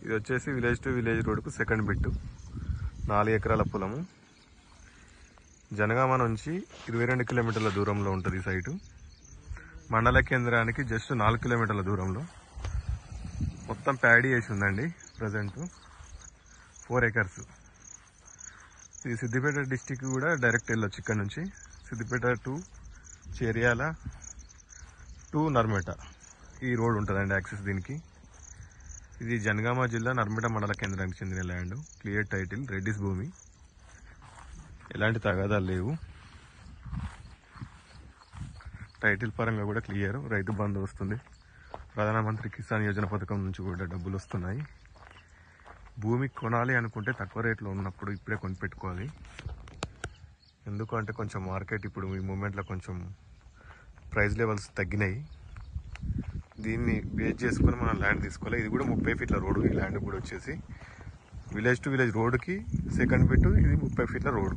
ఇది వచ్చేసి village to village రోడ్కు సెకండ్ బిట్టు, 4 ఎకరాల పొలము. జనగామ నుంచి 22 కిలోమీటర్ల దూరంలో ఉంటుంది ఈ సైటు. మండల కేంద్రానికి జస్ట్ 4 కిలోమీటర్ల దూరంలో. మొత్తం ప్యాడీ వేసి ఉందండి. Present 4 acres. ఇది సిద్దిపేట డిస్టిక్ కూడా డైరెక్ట్ వెళ్ళొచ్చు ఇక్కడ నుంచి. సిద్దిపేట టు చేర్యాల టు నర్మేట ఈ రోడ్ ఉంటుందండి యాక్సెస్ దీనికి. ఇది జనగామ జిల్లా నర్మేట మండల కేంద్రానికి చెందిన ల్యాండ్. క్లియర్ టైటిల్, రెడ్డిస్ భూమి, ఎలాంటి తగాదాలు లేవు. టైటిల్ పరంగా కూడా క్లియర్. రైతు బంధు వస్తుంది. ప్రధానమంత్రి కిసాన్ యోజన పథకం నుంచి కూడా డబ్బులు వస్తున్నాయి. భూమి కొనాలి అనుకుంటే తక్కువ రేట్లో ఉన్నప్పుడు ఇప్పుడే కొనిపెట్టుకోవాలి. ఎందుకంటే కొంచెం మార్కెట్ ఇప్పుడు ఈ మూమెంట్లో కొంచెం ప్రైస్ లెవెల్స్ తగ్గినాయి. దీన్ని బేస్ చేసుకొని మనం ల్యాండ్ తీసుకోవాలి. ఇది కూడా 30 ఫీట్ల రోడ్డు. ఈ ల్యాండ్ కూడా వచ్చేసి విలేజ్ టు విలేజ్ రోడ్డుకి సెకండ్ బిట్. ఇది 30 ఫీట్ల రోడ్డు.